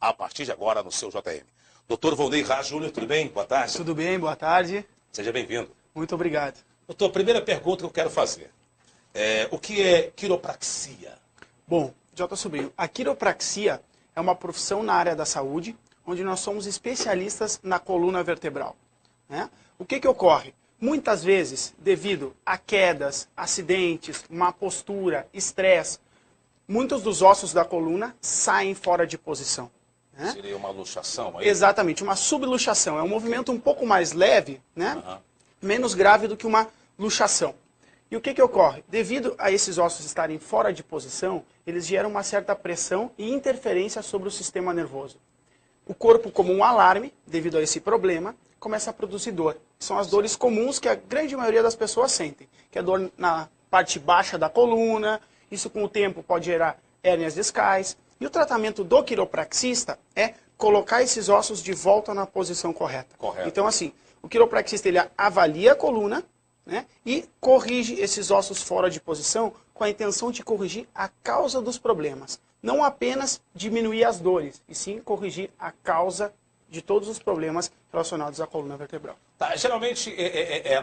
a partir de agora no seu JM. Doutor Volney Raz Júnior, tudo bem? Boa tarde. Tudo bem, boa tarde. Seja bem-vindo. Muito obrigado. Doutor, primeira pergunta que eu quero fazer. O que é quiropraxia? Bom, J. Sobrinho, a quiropraxia é uma profissão na área da saúde, onde nós somos especialistas na coluna vertebral, né? O que ocorre? Muitas vezes, devido a quedas, acidentes, má postura, estresse, muitos dos ossos da coluna saem fora de posição, né? Seria uma luxação aí? Exatamente, uma subluxação. É um movimento um pouco mais leve, né? Uhum. Menos grave do que uma luxação. E o que ocorre? Devido a esses ossos estarem fora de posição, eles geram uma certa pressão e interferência sobre o sistema nervoso. O corpo, como um alarme, devido a esse problema, começa a produzir dor. São as dores comuns que a grande maioria das pessoas sentem, que é dor na parte baixa da coluna. Isso, com o tempo, pode gerar hérnias discais. E o tratamento do quiropraxista é colocar esses ossos de volta na posição correta. Correto. Então, assim, o quiropraxista ele avalia a coluna, né, e corrige esses ossos fora de posição com a intenção de corrigir a causa dos problemas. Não apenas diminuir as dores, e sim corrigir a causa de todos os problemas relacionados à coluna vertebral. Tá, geralmente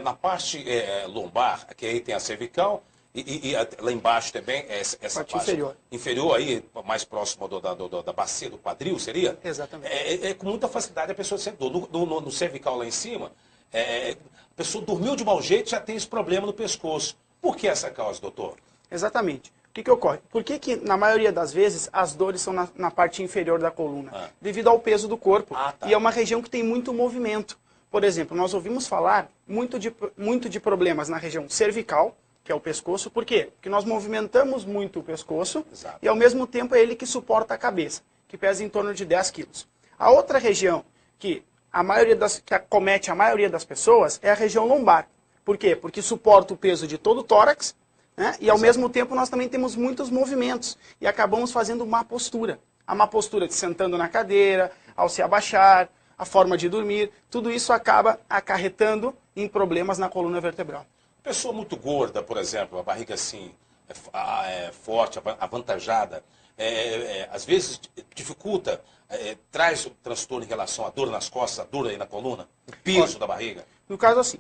na parte lombar, que aí tem a cervical, e lá embaixo também, essa parte inferior aí, mais próximo da bacia do quadril, seria? Exatamente. Com muita facilidade a pessoa sente dor. No cervical lá em cima, a pessoa dormiu de mau jeito e já tem esse problema no pescoço. Por que essa causa, doutor? Exatamente. O que ocorre? Por que na maioria das vezes as dores são na parte inferior da coluna? Devido ao peso do corpo. Tá. E é uma região que tem muito movimento. Por exemplo, nós ouvimos falar muito de problemas na região cervical, que é o pescoço. Por quê? Porque nós movimentamos muito o pescoço. Exato. E ao mesmo tempo é ele que suporta a cabeça, que pesa em torno de 10 quilos. A outra região que acomete a maioria das pessoas é a região lombar. Por quê? Porque suporta o peso de todo o tórax, né? E ao mesmo tempo nós também temos muitos movimentos e acabamos fazendo má postura. A má postura de sentando na cadeira, ao se abaixar, a forma de dormir, tudo isso acaba acarretando em problemas na coluna vertebral. Pessoa muito gorda, por exemplo, a barriga assim, forte, avantajada, às vezes dificulta, traz o transtorno em relação à dor nas costas, a dor aí na coluna, o peso da barriga. No caso assim,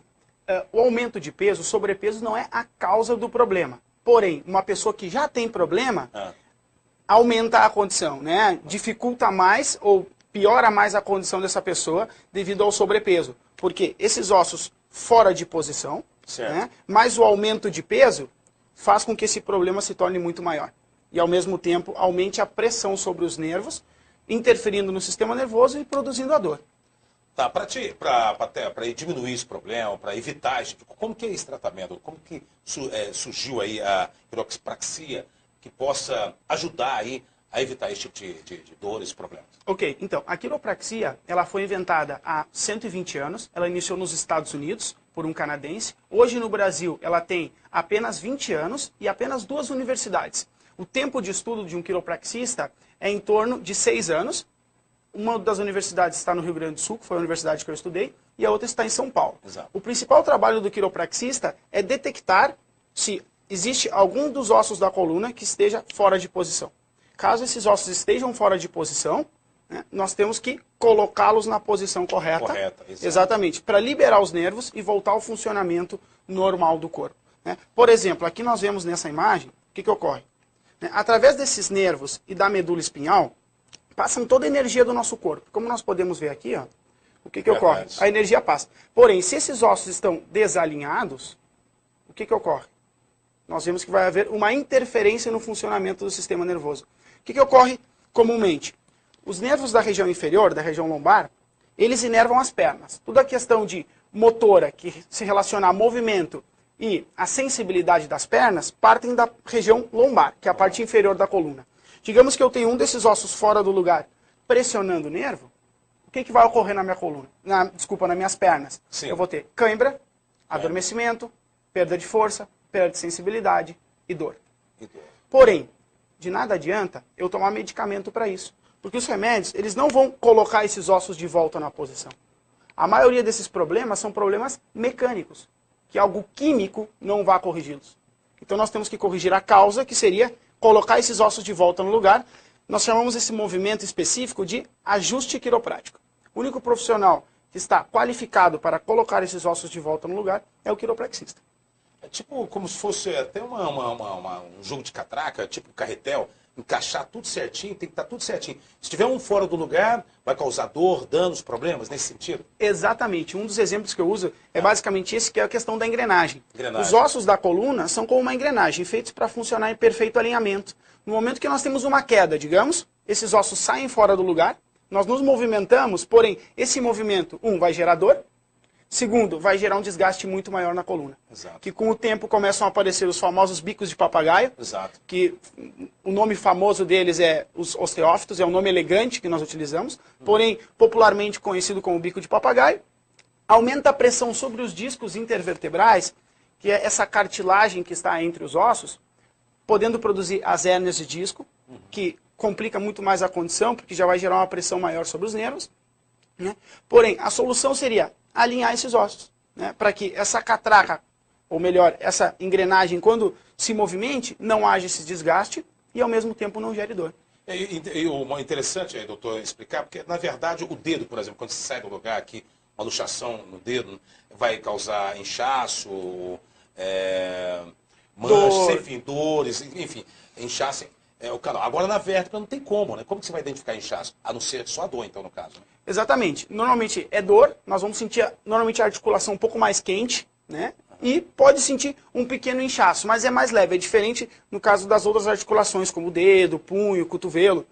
o aumento de peso, o sobrepeso não é a causa do problema. Porém, uma pessoa que já tem problema, aumenta a condição, né? Dificulta mais ou piora mais a condição dessa pessoa devido ao sobrepeso. Porque esses ossos fora de posição, né? Mais o aumento de peso faz com que esse problema se torne muito maior. E ao mesmo tempo aumente a pressão sobre os nervos, interferindo no sistema nervoso e produzindo a dor. Tá, para diminuir esse problema, para evitar esse tipo, como que é esse tratamento? Como que surgiu aí a quiropraxia que possa ajudar aí a evitar esse tipo de dores e problemas? Ok, então, a quiropraxia, ela foi inventada há 120 anos, ela iniciou nos Estados Unidos por um canadense. Hoje no Brasil ela tem apenas 20 anos e apenas 2 universidades. O tempo de estudo de um quiropraxista é em torno de 6 anos. Uma das universidades está no Rio Grande do Sul, que foi a universidade que eu estudei, e a outra está em São Paulo. Exato. O principal trabalho do quiropraxista é detectar se existe algum dos ossos da coluna que esteja fora de posição. Caso esses ossos estejam fora de posição, né, nós temos que colocá-los na posição correta. Exatamente, para liberar os nervos e voltar ao funcionamento normal do corpo, né? Por exemplo, aqui nós vemos nessa imagem, o que ocorre? Através desses nervos e da medula espinhal, passam toda a energia do nosso corpo. Como nós podemos ver aqui, ó, o que ocorre? A energia passa. Porém, se esses ossos estão desalinhados, o que ocorre? Nós vemos que vai haver uma interferência no funcionamento do sistema nervoso. O que ocorre comumente? Os nervos da região inferior, da região lombar, eles inervam as pernas. Toda a questão de motora, que se relaciona a movimento e a sensibilidade das pernas, partem da região lombar, que é a parte inferior da coluna. Digamos que eu tenho um desses ossos fora do lugar pressionando o nervo, o que vai ocorrer na minha coluna? Nas minhas pernas? Sim. Eu vou ter cãibra, adormecimento, perda de força, perda de sensibilidade e dor. Porém, de nada adianta eu tomar medicamento para isso. Porque os remédios, eles não vão colocar esses ossos de volta na posição. A maioria desses problemas são problemas mecânicos, que algo químico não vai corrigi-los. Então nós temos que corrigir a causa, que seria colocar esses ossos de volta no lugar, nós chamamos esse movimento específico de ajuste quiroprático. O único profissional que está qualificado para colocar esses ossos de volta no lugar é o quiropraxista. É tipo como se fosse até um jogo de catraca, tipo carretel, encaixar tudo certinho, tem que estar tudo certinho. Se tiver um fora do lugar, vai causar dor, danos, problemas nesse sentido? Exatamente. Um dos exemplos que eu uso é basicamente esse, que é a questão da engrenagem. Engrenagem. Os ossos da coluna são como uma engrenagem, feitos para funcionar em perfeito alinhamento. No momento que nós temos uma queda, digamos, esses ossos saem fora do lugar, nós nos movimentamos, porém, esse movimento, vai gerar dor, segundo, vai gerar um desgaste muito maior na coluna. Exato. Que com o tempo começam a aparecer os famosos bicos de papagaio. Exato. Que o nome famoso deles é os osteófitos, é um nome elegante que nós utilizamos, porém popularmente conhecido como bico de papagaio. Aumenta a pressão sobre os discos intervertebrais, que é essa cartilagem que está entre os ossos, podendo produzir as hérnias de disco, que complica muito mais a condição, porque já vai gerar uma pressão maior sobre os nervos. Né? Porém, a solução seria alinhar esses ossos, né? Para que essa catraca, ou melhor, essa engrenagem, quando se movimente, não haja esse desgaste e ao mesmo tempo não gere dor. E o interessante, doutor, explicar, porque na verdade o dedo, por exemplo, quando você sai do lugar aqui, uma luxação no dedo, vai causar inchaço, manchas, enfim, dores, enfim, inchaço é o canal. Agora na vértebra não tem como, né? Como que você vai identificar inchaço? A não ser só a dor, então, no caso. Né? Exatamente. Normalmente é dor, nós vamos sentir normalmente a articulação um pouco mais quente, né? E pode sentir um pequeno inchaço, mas é mais leve. É diferente no caso das outras articulações, como o dedo, punho, cotovelo.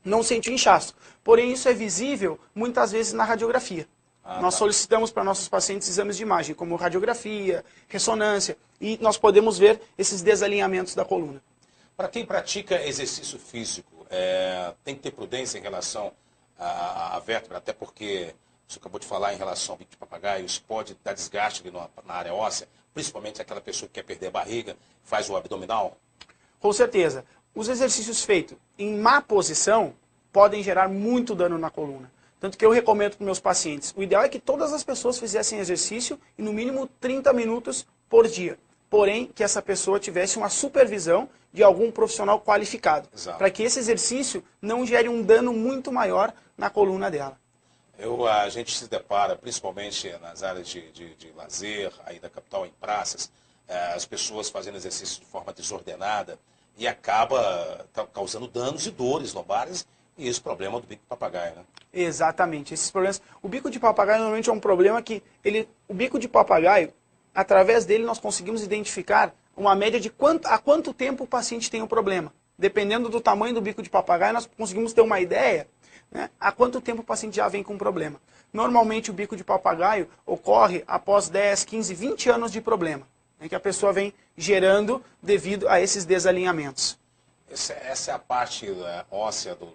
Não sente o inchaço. Porém, isso é visível muitas vezes na radiografia. Nós solicitamos para nossos pacientes exames de imagem, como radiografia, ressonância, e nós podemos ver esses desalinhamentos da coluna. Para quem pratica exercício físico, tem que ter prudência em relação à vértebra, até porque você acabou de falar em relação ao bico de papagaio, isso pode dar desgaste ali na área óssea, principalmente aquela pessoa que quer perder a barriga, faz o abdominal. Com certeza. Os exercícios feitos em má posição podem gerar muito dano na coluna. Tanto que eu recomendo para meus pacientes, o ideal é que todas as pessoas fizessem exercício e no mínimo 30 minutos por dia. Porém, que essa pessoa tivesse uma supervisão de algum profissional qualificado, para que esse exercício não gere um dano muito maior na coluna dela. A gente se depara, principalmente nas áreas de lazer, aí da capital, em praças, as pessoas fazendo exercício de forma desordenada e acaba causando danos e dores lombares, e esse problema do bico de papagaio, né? Exatamente, esses problemas. O bico de papagaio normalmente é um problema que o bico de papagaio, através dele nós conseguimos identificar uma média de há quanto tempo o paciente tem o problema. Dependendo do tamanho do bico de papagaio, nós conseguimos ter uma ideia, né, há quanto tempo o paciente já vem com problema. Normalmente o bico de papagaio ocorre após 10, 15, 20 anos de problema, né, que a pessoa vem gerando devido a esses desalinhamentos. Essa é a parte óssea do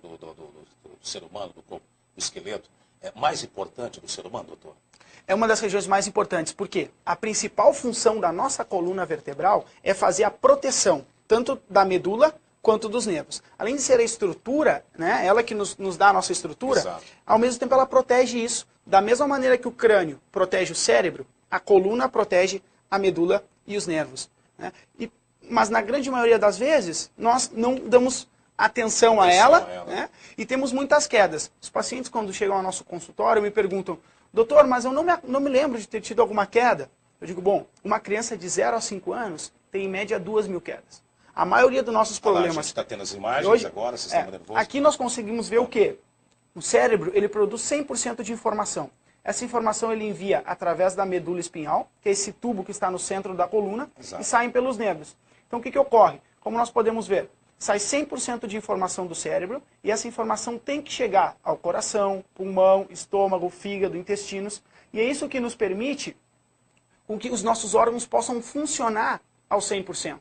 ser humano, do corpo, do esqueleto, mais importante do ser humano, doutor? É uma das regiões mais importantes, porque a principal função da nossa coluna vertebral é fazer a proteção, tanto da medula quanto dos nervos. Além de ser a estrutura, né, ela que nos dá a nossa estrutura, Exato. Ao mesmo tempo ela protege isso. Da mesma maneira que o crânio protege o cérebro, a coluna protege a medula e os nervos. Né? Mas na grande maioria das vezes, nós não damos atenção a ela. Né? E temos muitas quedas. Os pacientes, quando chegam ao nosso consultório, me perguntam: doutor, mas eu não me lembro de ter tido alguma queda. Eu digo, bom, uma criança de 0 a 5 anos tem em média 2.000 quedas. A maioria dos nossos problemas... A gente está tendo as imagens hoje, agora, sistema nervoso. Aqui nós conseguimos ver o quê? O cérebro, ele produz 100% de informação. Essa informação ele envia através da medula espinhal, que é esse tubo que está no centro da coluna, Exato. E saem pelos nervos. Então o que ocorre? Como nós podemos ver, sai 100% de informação do cérebro e essa informação tem que chegar ao coração, pulmão, estômago, fígado, intestinos. E é isso que nos permite com que os nossos órgãos possam funcionar ao 100%.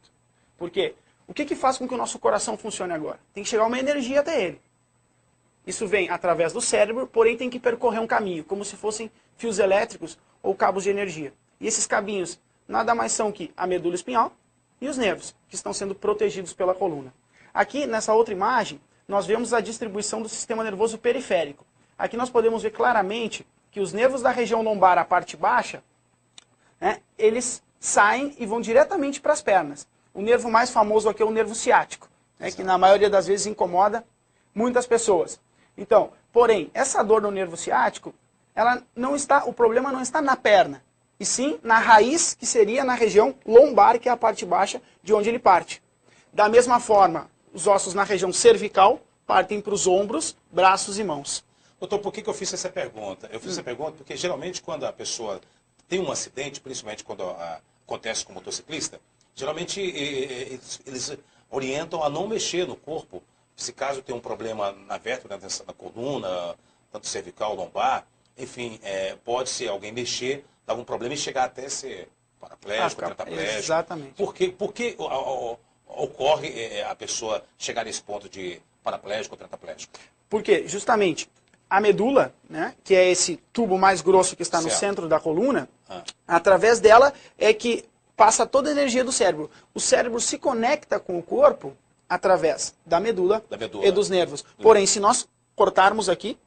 Por quê? O que faz com que o nosso coração funcione agora? Tem que chegar uma energia até ele. Isso vem através do cérebro, porém tem que percorrer um caminho, como se fossem fios elétricos ou cabos de energia. E esses cabinhos nada mais são que a medula espinhal e os nervos, que estão sendo protegidos pela coluna. Aqui, nessa outra imagem, nós vemos a distribuição do sistema nervoso periférico. Aqui nós podemos ver claramente que os nervos da região lombar, a parte baixa, né, eles saem e vão diretamente para as pernas. O nervo mais famoso aqui é o nervo ciático, né, que na maioria das vezes incomoda muitas pessoas. Então, porém, essa dor no nervo ciático, ela não está, o problema não está na perna, e sim na raiz, que seria na região lombar, que é a parte baixa de onde ele parte. Da mesma forma, os ossos na região cervical partem para os ombros, braços e mãos. Doutor, por que eu fiz essa pergunta? Eu fiz essa pergunta porque geralmente quando a pessoa tem um acidente, principalmente quando acontece com o motociclista, geralmente eles orientam a não mexer no corpo. Se caso tem um problema na vértebra, na coluna, tanto cervical, lombar, enfim, pode ser alguém mexer, dar algum problema e chegar até ser paraplégico, tetraplégico. Exatamente. Por que ocorre a pessoa chegar nesse ponto de paraplégico ou tetraplégico? Porque, justamente, a medula, né, que é esse tubo mais grosso que está no centro da coluna, através dela é que passa toda a energia do cérebro. O cérebro se conecta com o corpo através da medula e dos nervos. Porém, se nós cortarmos aqui,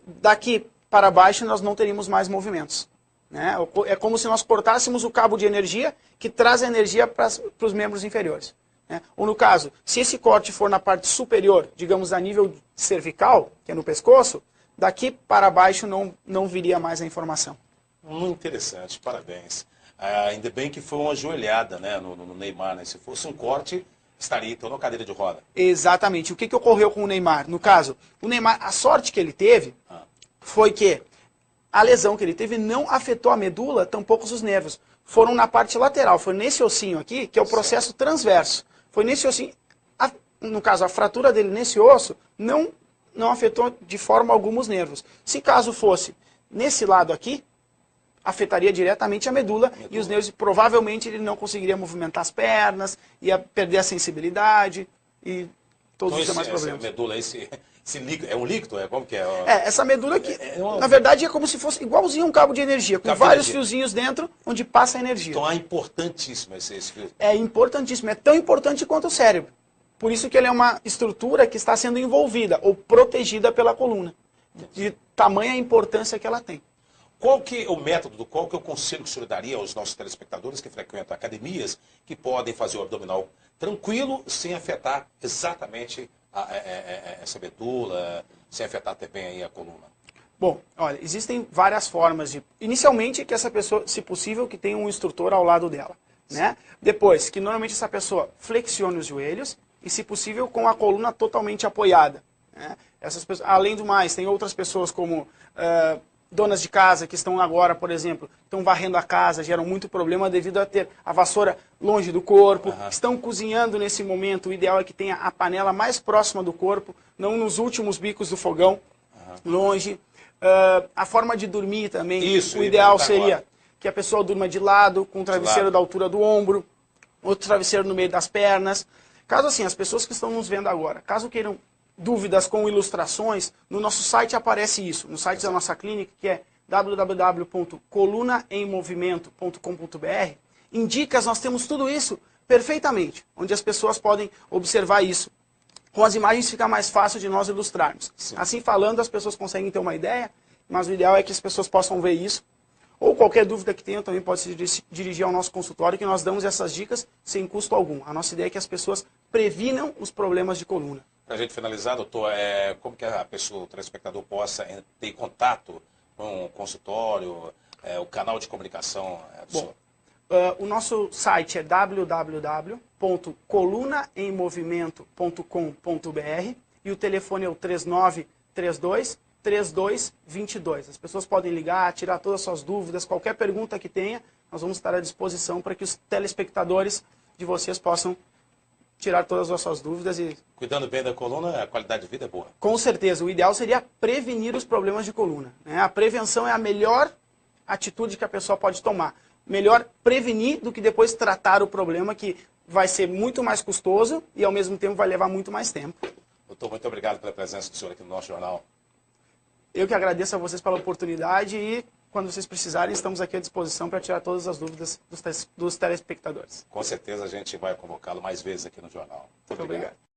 daqui para baixo nós não teríamos mais movimentos. Né? É como se nós cortássemos o cabo de energia que traz a energia para os membros inferiores. Né? Ou no caso, se esse corte for na parte superior, digamos a nível cervical, que é no pescoço, daqui para baixo não viria mais a informação. Muito interessante, parabéns. Ainda bem que foi uma joelhada, né, no Neymar, né? Se fosse um corte, estaria então na cadeira de roda. Exatamente. O que ocorreu com o Neymar? No caso, o Neymar, a sorte que ele teve foi que a lesão que ele teve não afetou a medula, tampouco os nervos. Foram na parte lateral, foi nesse ossinho aqui, que é o processo transverso. Foi nesse ossinho, no caso, a fratura dele nesse osso não afetou de forma alguma os nervos. Se caso fosse nesse lado aqui, afetaria diretamente a medula e os nervos, provavelmente ele não conseguiria movimentar as pernas, ia perder a sensibilidade e todos os demais problemas. Essa medula, esse líquido, é um líquido? Como que é? Essa medula aqui, na verdade, é como se fosse igualzinho um cabo de energia, com vários fiozinhos dentro, onde passa a energia. Então é importantíssimo esse fio. É importantíssimo, é tão importante quanto o cérebro. Por isso que ele é uma estrutura que está sendo envolvida ou protegida pela coluna, de tamanha importância que ela tem. Qual que é o método, qual que é o conselho que o senhor daria aos nossos telespectadores que frequentam academias, que podem fazer o abdominal tranquilo, sem afetar exatamente essa medula, sem afetar também aí a coluna? Bom, olha, existem várias formas de... Inicialmente, que essa pessoa, se possível, que tenha um instrutor ao lado dela. Né? Depois, que normalmente essa pessoa flexione os joelhos e, se possível, com a coluna totalmente apoiada. Né? Essas pessoas, além do mais, tem outras pessoas como... donas de casa que estão agora, por exemplo, estão varrendo a casa, geram muito problema devido a ter a vassoura longe do corpo, estão cozinhando nesse momento, o ideal é que tenha a panela mais próxima do corpo, não nos últimos bicos do fogão, longe. A forma de dormir também, o ideal seria que a pessoa durma de lado, com o travesseiro da altura do ombro, outro travesseiro no meio das pernas. Caso assim, as pessoas que estão nos vendo agora, caso queiram dúvidas com ilustrações, no nosso site aparece isso, no site da nossa clínica, que é www.colunaemmovimento.com.br. Em dicas nós temos tudo isso perfeitamente, onde as pessoas podem observar isso. Com as imagens fica mais fácil de nós ilustrarmos. Sim. Assim falando, as pessoas conseguem ter uma ideia, mas o ideal é que as pessoas possam ver isso. Ou qualquer dúvida que tenham também pode se dirigir ao nosso consultório, que nós damos essas dicas sem custo algum. A nossa ideia é que as pessoas previnam os problemas de coluna. Para a gente finalizar, doutor, como que a pessoa, o telespectador, possa ter contato com o consultório, o canal de comunicação do senhor? O nosso site é www.colunaemmovimento.com.br e o telefone é o 3932-3222. As pessoas podem ligar, tirar todas as suas dúvidas, qualquer pergunta que tenha, nós vamos estar à disposição para que os telespectadores de vocês possam tirar todas as suas dúvidas e... Cuidando bem da coluna, a qualidade de vida é boa. Com certeza. O ideal seria prevenir os problemas de coluna. Né? A prevenção é a melhor atitude que a pessoa pode tomar. Melhor prevenir do que depois tratar o problema, que vai ser muito mais custoso e, ao mesmo tempo, vai levar muito mais tempo. Doutor, muito obrigado pela presença do senhor aqui no nosso jornal. Eu que agradeço a vocês pela oportunidade e, quando vocês precisarem, estamos aqui à disposição para tirar todas as dúvidas dos telespectadores. Com certeza a gente vai convocá-lo mais vezes aqui no jornal. Muito obrigado.